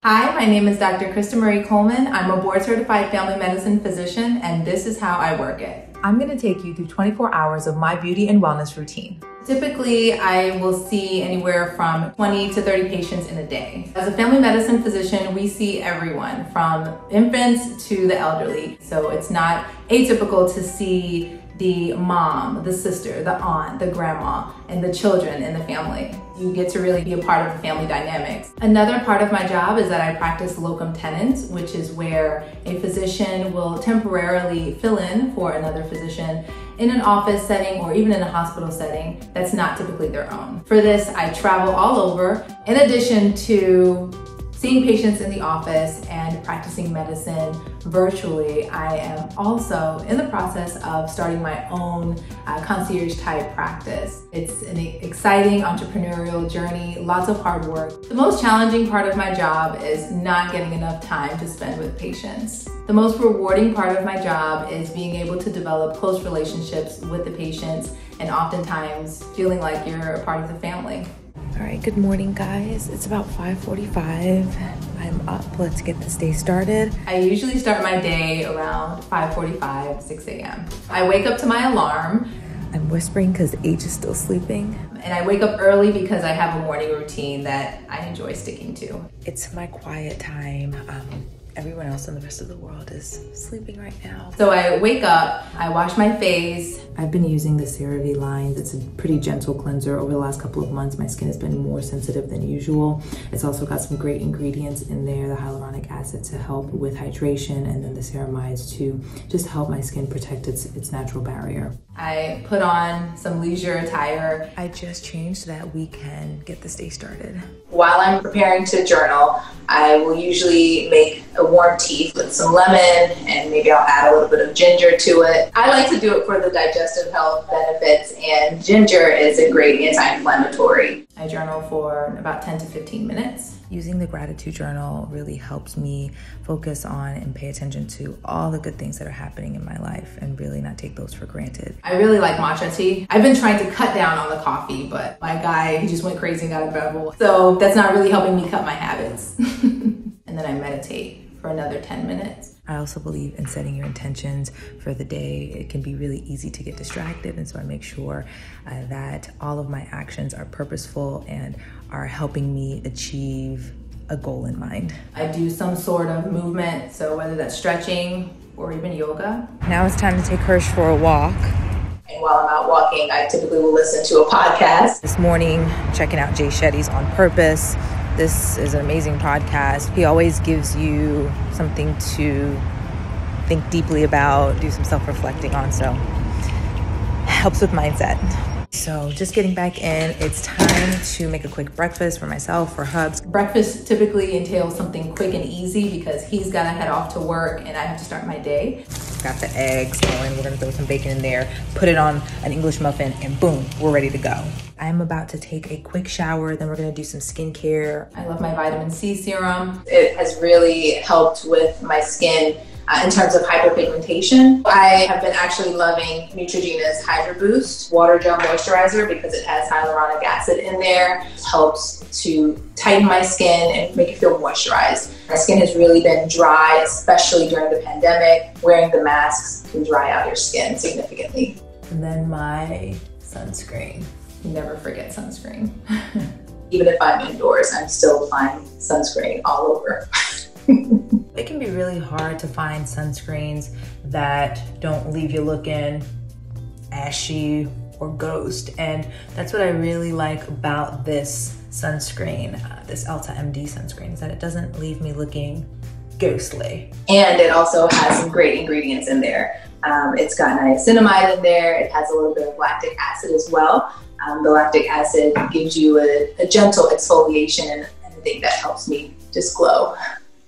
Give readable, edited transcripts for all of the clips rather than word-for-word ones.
Hi, my name is Dr. Kristamarie Collman. I'm a board-certified family medicine physician, and this is how I work it. I'm going to take you through 24 hours of my beauty and wellness routine. Typically, I will see anywhere from 20 to 30 patients in a day. As a family medicine physician, we see everyone from infants to the elderly. So it's not atypical to see the mom, the sister, the aunt, the grandma, and the children in the family. You get to really be a part of the family dynamics. Another part of my job is that I practice locum tenens, which is where a physician will temporarily fill in for another physician in an office setting or even in a hospital setting that's not typically their own. For this, I travel all over. In addition to seeing patients in the office and practicing medicine virtually, I am also in the process of starting my own concierge type practice. It's an exciting entrepreneurial journey, lots of hard work. The most challenging part of my job is not getting enough time to spend with patients. The most rewarding part of my job is being able to develop close relationships with the patients and oftentimes feeling like you're a part of the family. All right, good morning, guys. It's about 5:45. I'm up. Let's get this day started. I usually start my day around 5:45, 6 a.m. I wake up to my alarm. I'm whispering because H is still sleeping. And I wake up early because I have a morning routine that I enjoy sticking to. It's my quiet time. Everyone else in the rest of the world is sleeping right now. So I wake up, I wash my face. I've been using the CeraVe line. It's a pretty gentle cleanser. Over the last couple of months, my skin has been more sensitive than usual. It's also got some great ingredients in there, the hyaluronic acid to help with hydration, and then the ceramides to just help my skin protect its natural barrier. I put on some leisure attire. I just changed so that we can get this day started. While I'm preparing to journal, I will usually make a warm tea with some lemon, and maybe I'll add a little bit of ginger to it. I like to do it for the digestive health benefits, and ginger is a great anti-inflammatory. I journal for about 10 to 15 minutes. Using the gratitude journal really helps me focus on and pay attention to all the good things that are happening in my life and really not take those for granted. I really like matcha tea. I've been trying to cut down on the coffee, but my guy, he just went crazy and got a bevel. So that's not really helping me cut my habits. And then I meditate for another 10 minutes. I also believe in setting your intentions for the day. It can be really easy to get distracted, and so I make sure that all of my actions are purposeful and are helping me achieve a goal in mind. I do some sort of movement, so whether that's stretching or even yoga. Now it's time to take Hirsch for a walk. And while I'm out walking, I typically will listen to a podcast. This morning, checking out Jay Shetty's On Purpose. This is an amazing podcast. He always gives you something to think deeply about, do some self-reflecting on, so helps with mindset. So just getting back in, it's time to make a quick breakfast for myself, for Hubs. Breakfast typically entails something quick and easy because he's gotta head off to work and I have to start my day. Got the eggs going, we're gonna throw some bacon in there, put it on an English muffin, and boom, we're ready to go. I'm about to take a quick shower, then we're gonna do some skincare. I love my vitamin C serum. It has really helped with my skin in terms of hyperpigmentation. I have been actually loving Neutrogena's Hydra Boost Water Gel Moisturizer because it has hyaluronic acid in there. It helps to tighten my skin and make it feel moisturized. My skin has really been dry, especially during the pandemic. Wearing the masks can dry out your skin significantly. And then my sunscreen. Never forget sunscreen. Even if I'm indoors, I'm still applying sunscreen all over. It can be really hard to find sunscreens that don't leave you looking ashy or ghost, and that's what I really like about this sunscreen, this Elta MD sunscreen, is that it doesn't leave me looking ghostly. And it also has some great ingredients in there. It's got niacinamide in there. It has a little bit of lactic acid as well. The lactic acid gives you a gentle exfoliation, and I think that helps me just glow.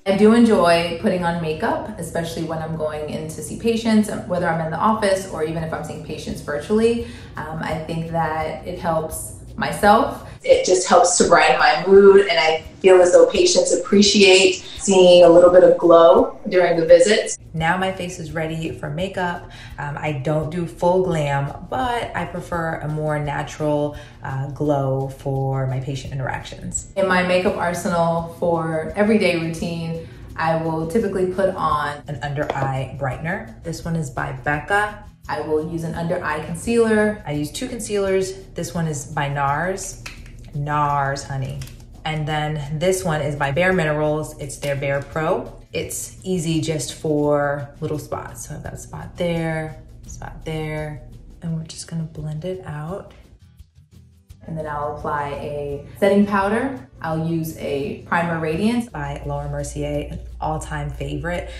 I do enjoy putting on makeup, especially when I'm going in to see patients, whether I'm in the office or even if I'm seeing patients virtually. I think that it helps myself It just helps to brighten my mood, and I feel as though patients appreciate seeing a little bit of glow during the visits. Now my face is ready for makeup. I don't do full glam, but I prefer a more natural glow for my patient interactions. In my makeup arsenal for everyday routine, I will typically put on an under eye brightener. This one is by Becca. I will use an under eye concealer. I use 2 concealers. This one is by NARS. NARS, honey. And then this one is by Bare Minerals. It's their Bare Pro. It's easy just for little spots. So I've got a spot there, and we're just gonna blend it out. And then I'll apply a setting powder. I'll use a Primer Radiance by Laura Mercier, an all-time favorite.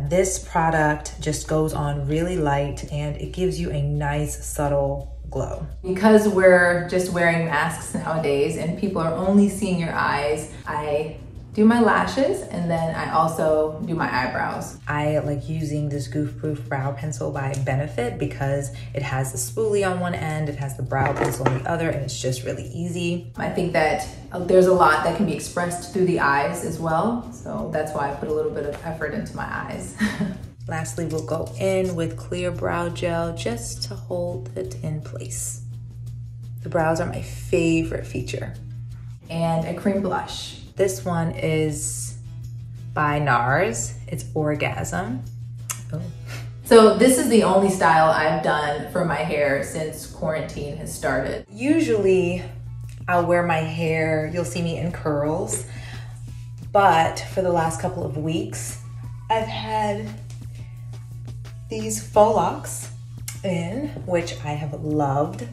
This product just goes on really light and it gives you a nice, subtle glow. Because we're just wearing masks nowadays and people are only seeing your eyes, I do my lashes and then I also do my eyebrows. I like using this Goof Proof brow pencil by Benefit because it has the spoolie on one end, it has the brow pencil on the other, and it's just really easy. I think that there's a lot that can be expressed through the eyes as well, so that's why I put a little bit of effort into my eyes. Lastly, we'll go in with clear brow gel just to hold it in place. The brows are my favorite feature. And a cream blush. This one is by NARS. It's Orgasm. Oh. So this is the only style I've done for my hair since quarantine has started. Usually I'll wear my hair, you'll see me in curls, but for the last couple of weeks, I've had these faux locks in, which I have loved,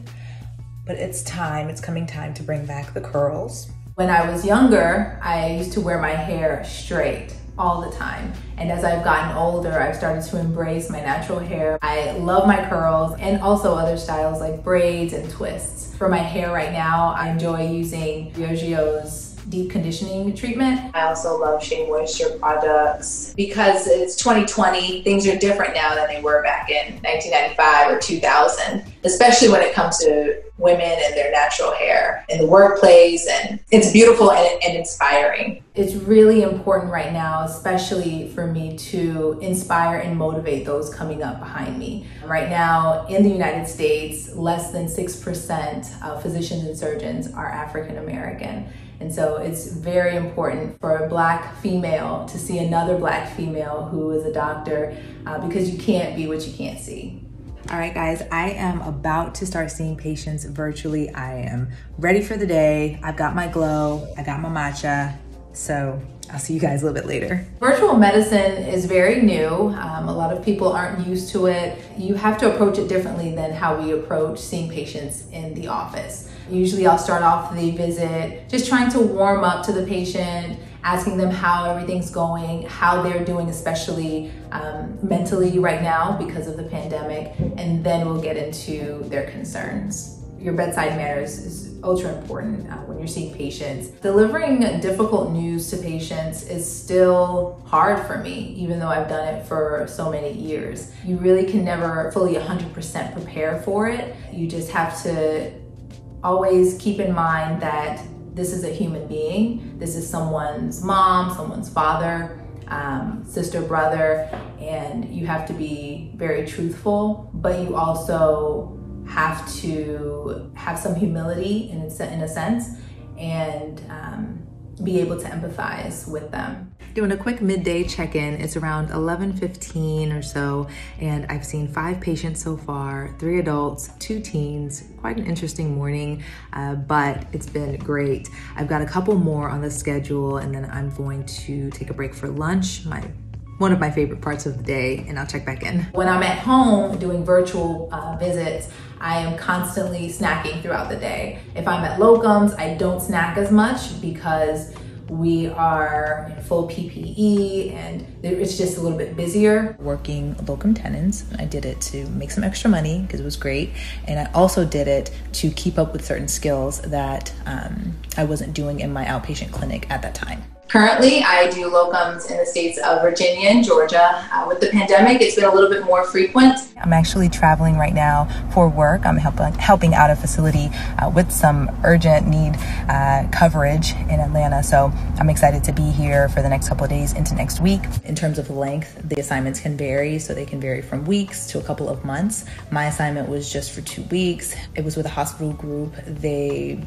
but it's coming time to bring back the curls. When I was younger, I used to wear my hair straight all the time. And as I've gotten older, I've started to embrace my natural hair. I love my curls and also other styles like braids and twists. For my hair right now, I enjoy using Giorgio's deep conditioning treatment. I also love Shea Moisture products. Because it's 2020, things are different now than they were back in 1995 or 2000, especially when it comes to women and their natural hair in the workplace, and it's beautiful and inspiring. It's really important right now, especially for me, to inspire and motivate those coming up behind me. Right now in the United States, less than 6% of physicians and surgeons are African American. And so it's very important for a Black female to see another Black female who is a doctor because you can't be what you can't see. All right, guys, I am about to start seeing patients virtually. I am ready for the day. I've got my glow, I got my matcha, so I'll see you guys a little bit later. Virtual medicine is very new. A lot of people aren't used to it. You have to approach it differently than how we approach seeing patients in the office. Usually I'll start off the visit just trying to warm up to the patient, asking them how everything's going, how they're doing, especially mentally right now because of the pandemic, and then we'll get into their concerns. Your bedside manners is ultra important when you're seeing patients. Delivering difficult news to patients is still hard for me, even though I've done it for so many years. You really can never fully 100% prepare for it. You just have to always keep in mind that this is a human being. This is someone's mom, someone's father, sister, brother, and you have to be very truthful, but you also have to have some humility in a sense and be able to empathize with them. Doing a quick midday check-in. It's around 11:15 or so, and I've seen 5 patients so far, 3 adults, 2 teens. Quite an interesting morning, but it's been great. I've got a couple more on the schedule, and then I'm going to take a break for lunch, one of my favorite parts of the day, and I'll check back in. When I'm at home doing virtual visits, I am constantly snacking throughout the day. If I'm at locums, I don't snack as much because we are in full PPE and it's just a little bit busier. Working locum tenens, I did it to make some extra money because it was great. And I also did it to keep up with certain skills that I wasn't doing in my outpatient clinic at that time. Currently, I do locums in the states of Virginia and Georgia. With the pandemic, it's been a little bit more frequent. I'm actually traveling right now for work. I'm helping out a facility with some urgent need coverage in Atlanta. So I'm excited to be here for the next couple of days into next week. In terms of length, the assignments can vary. So they can vary from weeks to a couple of months. My assignment was just for 2 weeks. It was with a hospital group. They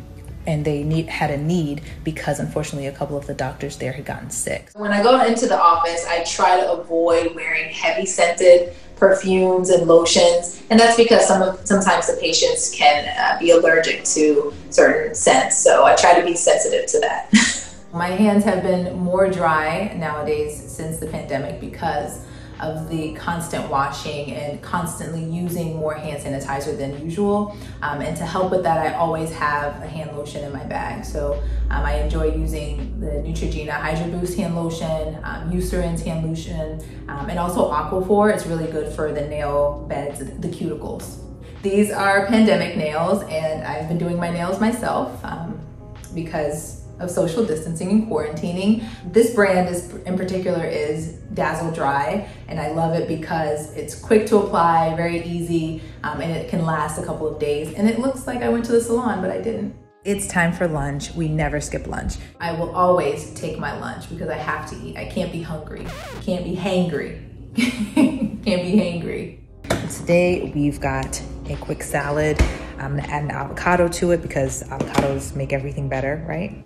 had a need because unfortunately a couple of the doctors there had gotten sick. When I go into the office, I try to avoid wearing heavy scented perfumes and lotions. And that's because sometimes the patients can be allergic to certain scents. So I try to be sensitive to that. My hands have been more dry nowadays since the pandemic because of the constant washing and constantly using more hand sanitizer than usual. And to help with that, I always have a hand lotion in my bag. So I enjoy using the Neutrogena Hydro Boost hand lotion, Eucerin's hand lotion, and also Aquaphor. It's really good for the nail beds, the cuticles. These are pandemic nails, and I've been doing my nails myself because of social distancing and quarantining. This brand in particular is Dazzle Dry, and I love it because it's quick to apply, very easy, and it can last a couple of days. And it looks like I went to the salon, but I didn't. It's time for lunch. We never skip lunch. I will always take my lunch because I have to eat. I can't be hungry. Can't be hangry. Can't be hangry. Today we've got a quick salad. I'm gonna add an avocado to it because avocados make everything better, right?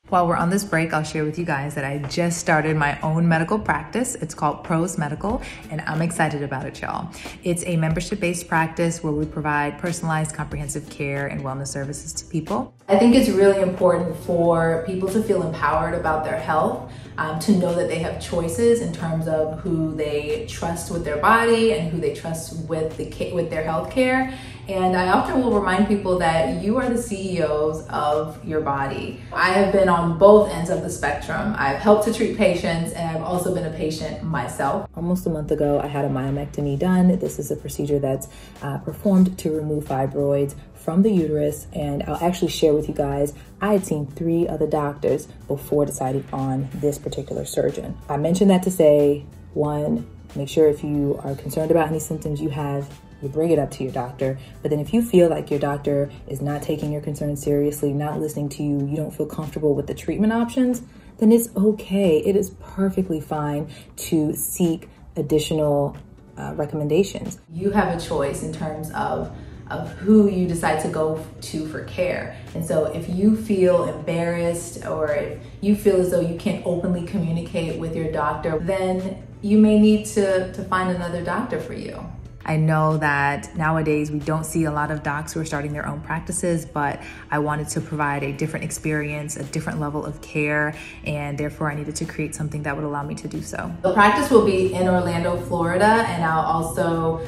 While we're on this break, I'll share with you guys that I just started my own medical practice. It's called Pros Medical, and I'm excited about it, y'all. It's a membership-based practice where we provide personalized, comprehensive care and wellness services to people. I think it's really important for people to feel empowered about their health, to know that they have choices in terms of who they trust with their body and who they trust with their health care. And I often will remind people that you are the CEOs of your body. I have been on both ends of the spectrum. I've helped to treat patients, and I've also been a patient myself. Almost a month ago, I had a myomectomy done. This is a procedure that's performed to remove fibroids from the uterus, and I'll actually share with you guys, I had seen 3 other doctors before deciding on this particular surgeon. I mentioned that to say, 1, make sure if you are concerned about any symptoms you have, you bring it up to your doctor. But then if you feel like your doctor is not taking your concerns seriously, not listening to you, you don't feel comfortable with the treatment options, then it's okay. It is perfectly fine to seek additional recommendations. You have a choice in terms of who you decide to go to for care. And so if you feel embarrassed or if you feel as though you can't openly communicate with your doctor, then you may need to find another doctor for you. I know that nowadays we don't see a lot of docs who are starting their own practices, but I wanted to provide a different experience, a different level of care, and therefore I needed to create something that would allow me to do so. The practice will be in Orlando, Florida, and I'll also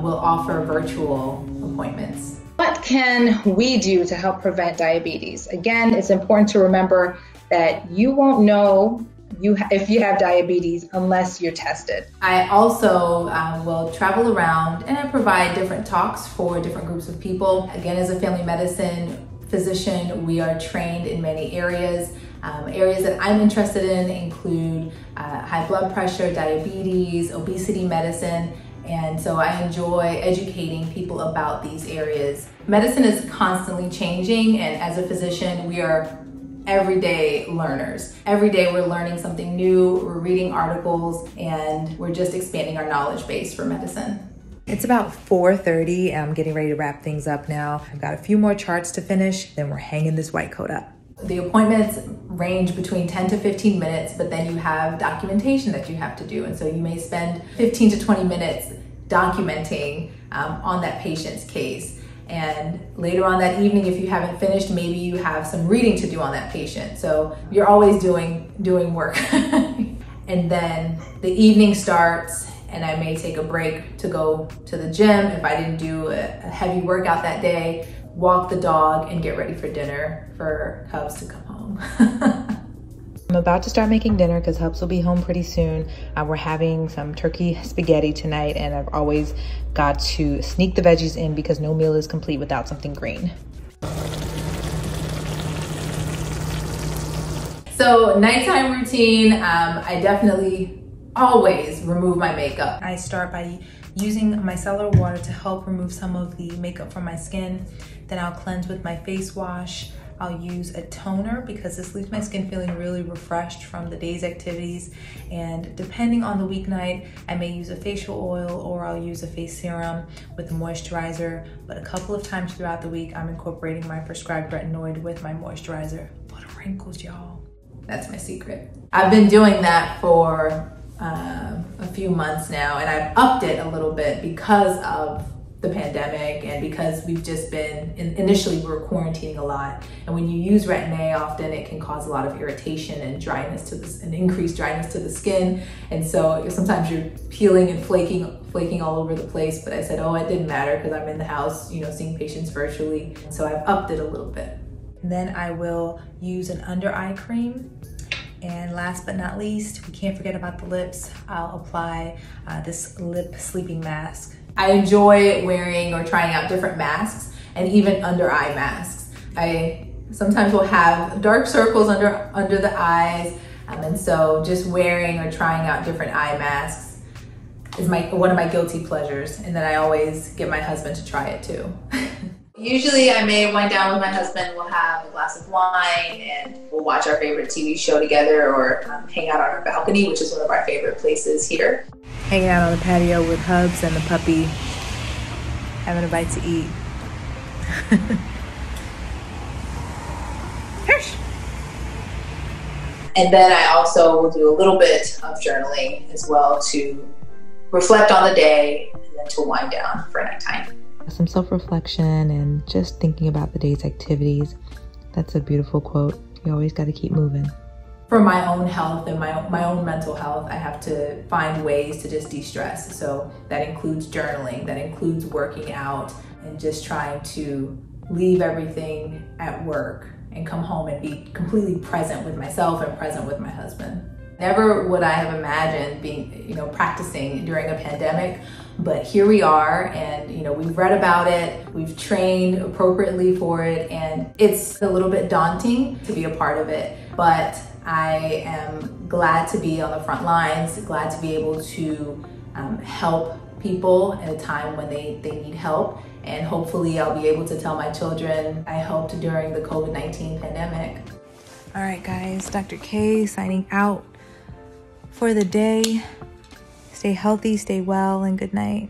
will offer virtual appointments. What can we do to help prevent diabetes? Again, it's important to remember that you won't know if you have diabetes unless you're tested. I also will travel around and I provide different talks for different groups of people. Again, as a family medicine physician, we are trained in many areas. Areas that I'm interested in include high blood pressure, diabetes, obesity medicine, and so I enjoy educating people about these areas. Medicine is constantly changing, and as a physician, we are everyday learners. Every day we're learning something new, we're reading articles, and we're just expanding our knowledge base for medicine. It's about 4:30 and I'm getting ready to wrap things up now. I've got a few more charts to finish, then we're hanging this white coat up. The appointments range between 10 to 15 minutes, but then you have documentation that you have to do. And so you may spend 15 to 20 minutes documenting on that patient's case. And later on that evening, if you haven't finished, maybe you have some reading to do on that patient. So you're always doing work. And then the evening starts and I may take a break to go to the gym if I didn't do a heavy workout that day, walk the dog, and get ready for dinner for Cubs to come home. I'm about to start making dinner because Hubs will be home pretty soon. We're having some turkey spaghetti tonight, and I've always got to sneak the veggies in because no meal is complete without something green. So So nighttime routine, I definitely always remove my makeup. I start by using micellar water to help remove some of the makeup from my skin. Then I'll cleanse with my face wash. I'll use a toner because this leaves my skin feeling really refreshed from the day's activities. And depending on the weeknight, I may use a facial oil or I'll use a face serum with a moisturizer. But a couple of times throughout the week, I'm incorporating my prescribed retinoid with my moisturizer. For the wrinkles, y'all. That's my secret. I've been doing that for a few months now, and I've upped it a little bit because of the pandemic and because we've just been, initially we were quarantining a lot. And when you use retin-A, often it can cause a lot of irritation and dryness to this, and increased dryness to the skin. And so sometimes you're peeling and flaking all over the place. But I said, oh, it didn't matter because I'm in the house, you know, seeing patients virtually. So I've upped it a little bit. Then I will use an under eye cream. And last but not least, we can't forget about the lips. I'll apply this lip sleeping mask. I enjoy wearing or trying out different masks and even under eye masks. I sometimes will have dark circles under the eyes. And so just wearing or trying out different eye masks is one of my guilty pleasures. And then I always get my husband to try it too. Usually I may wind down with my husband, we'll have a glass of wine and we'll watch our favorite TV show together or hang out on our balcony, which is one of our favorite places here. Hanging out on the patio with Hubs and the puppy, having a bite to eat. And then I also will do a little bit of journaling as well to reflect on the day and then to wind down for nighttime. Some self-reflection and just thinking about the day's activities. That's a beautiful quote. You always got to keep moving. For my own health and my own mental health, I have to find ways to just de-stress. So that includes journaling, that includes working out, and just trying to leave everything at work and come home and be completely present with myself and present with my husband. Never would I have imagined being, practicing during a pandemic, but here we are, and we've read about it, we've trained appropriately for it, and it's a little bit daunting to be a part of it, but I am glad to be on the front lines, glad to be able to help people at a time when they need help, and hopefully I'll be able to tell my children I helped during the COVID-19 pandemic. All right, guys, Dr. K signing out for the day. Stay healthy, stay well, and good night.